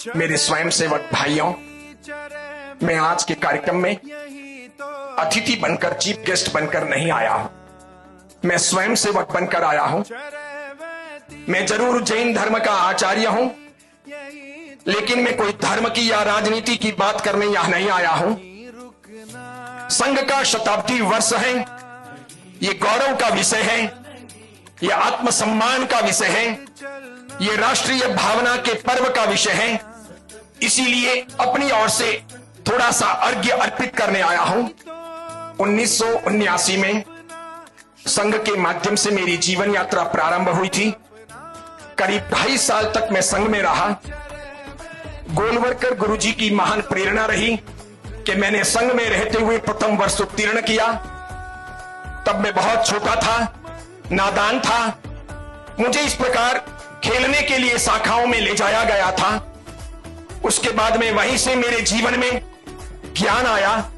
मेरे स्वयंसेवक भाइयों, मैं आज के कार्यक्रम में अतिथि बनकर, चीफ गेस्ट बनकर नहीं आया हूं। मैं स्वयंसेवक बनकर आया हूं। मैं जरूर जैन धर्म का आचार्य हूं, लेकिन मैं कोई धर्म की या राजनीति की बात करने यहां नहीं आया हूं। संघ का शताब्दी वर्ष है, ये गौरव का विषय है, ये आत्मसम्मान का विषय है, ये राष्ट्रीय भावना के पर्व का विषय है। इसीलिए अपनी ओर से थोड़ा सा अर्घ्य अर्पित करने आया हूं। 1979 में संघ के माध्यम से मेरी जीवन यात्रा प्रारंभ हुई थी। करीब 2.5 साल तक मैं संघ में रहा। गोलवरकर गुरुजी की महान प्रेरणा रही कि मैंने संघ में रहते हुए प्रथम वर्ष उत्तीर्ण किया। तब मैं बहुत छोटा था, नादान था। मुझे इस प्रकार खेलने के लिए शाखाओं में ले जाया गया था। उसके बाद में वहीं से मेरे जीवन में ज्ञान आया,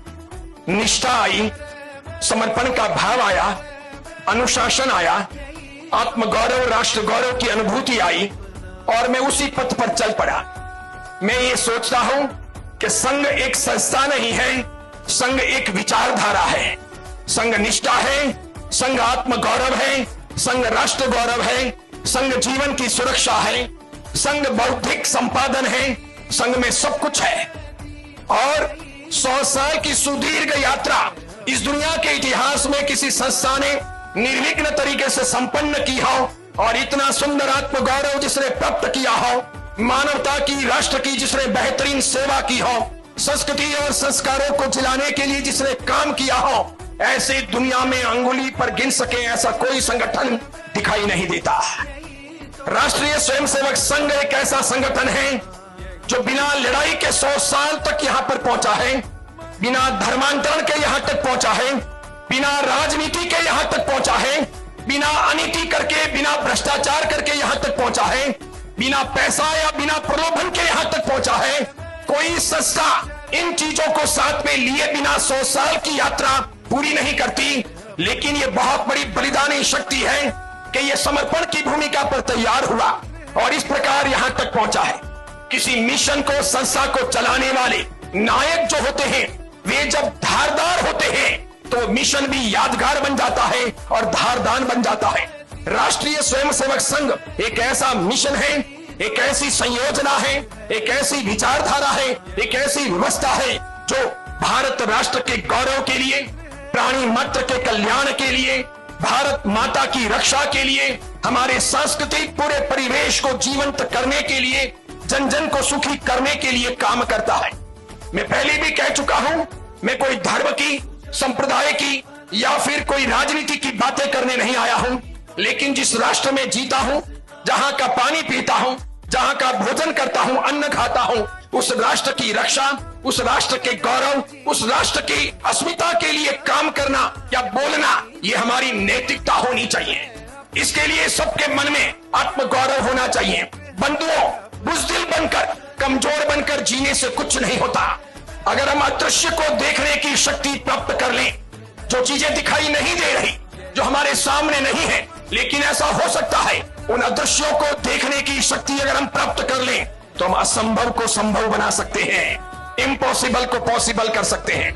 निष्ठा आई, समर्पण का भाव आया, अनुशासन आया, आत्मगौरव, राष्ट्र गौरव की अनुभूति आई और मैं उसी पथ पर चल पड़ा। मैं ये सोचता हूं कि संघ एक संस्था नहीं है, संघ एक विचारधारा है। संघ निष्ठा है, संघ आत्मगौरव है, संघ राष्ट्र गौरव है, संघ जीवन की सुरक्षा है, संघ बौद्धिक संपादन है, संघ में सब कुछ है। और 100 साल की सुदीर्घ यात्रा इस दुनिया के इतिहास में किसी संस्था ने निर्विघ्न तरीके से संपन्न की हो और इतना सुंदर आत्मगौरव जिसने प्राप्त किया हो, मानवता की, राष्ट्र की जिसने बेहतरीन सेवा की हो, संस्कृति और संस्कारों को जिलाने के लिए जिसने काम किया हो, ऐसे दुनिया में अंगुली पर गिन सके ऐसा कोई संगठन दिखाई नहीं देता। राष्ट्रीय स्वयंसेवक संघ एक ऐसा संगठन है जो बिना लड़ाई के 100 साल तक यहां पर पहुंचा है, बिना धर्मांतरण के यहां तक पहुंचा है, बिना राजनीति के यहां तक पहुंचा है, बिना अनीति करके, बिना भ्रष्टाचार करके यहां तक पहुंचा है, बिना पैसा या बिना प्रलोभन के यहां तक पहुंचा है। कोई संस्था इन चीजों को साथ में लिए बिना 100 साल की यात्रा पूरी नहीं करती। लेकिन ये बहुत बड़ी बलिदानी शक्ति है कि ये समर्पण की भूमिका पर तैयार हुआ और इस प्रकार यहां तक पहुंचा है। किसी मिशन को, संस्था को चलाने वाले नायक जो होते हैं, वे जब धारदार होते हैं तो मिशन भी यादगार बन जाता है और धारदार बन जाता है। राष्ट्रीय स्वयंसेवक संघ एक ऐसा मिशन है, एक ऐसी संयोजना है, एक ऐसी विचारधारा है, एक ऐसी व्यवस्था है जो भारत राष्ट्र के गौरव के लिए, प्राणी मात्र के कल्याण के लिए, भारत माता की रक्षा के लिए, हमारे सांस्कृतिक पूरे परिवेश को जीवंत करने के लिए, जन जन को सुखी करने के लिए काम करता है। मैं पहले भी कह चुका हूं, मैं कोई धर्म की, संप्रदाय की या फिर कोई राजनीति की बातें करने नहीं आया हूं। लेकिन जिस राष्ट्र में जीता हूं, जहां का पानी पीता हूं, जहां का भोजन करता हूं, अन्न खाता हूं, उस राष्ट्र की रक्षा, उस राष्ट्र के गौरव, उस राष्ट्र की अस्मिता के लिए काम करना या बोलना, ये हमारी नैतिकता होनी चाहिए। इसके लिए सबके मन में आत्मगौरव होना चाहिए। बंधुओं, बुज़दिल बनकर, कमजोर बनकर जीने से कुछ नहीं होता। अगर हम अदृश्य को देखने की शक्ति प्राप्त कर लें, जो चीजें दिखाई नहीं दे रही, जो हमारे सामने नहीं है, लेकिन ऐसा हो सकता है, उन अदृश्यों को देखने की शक्ति अगर हम प्राप्त कर लें तो हम असंभव को संभव बना सकते हैं, इम्पॉसिबल को पॉसिबल कर सकते हैं।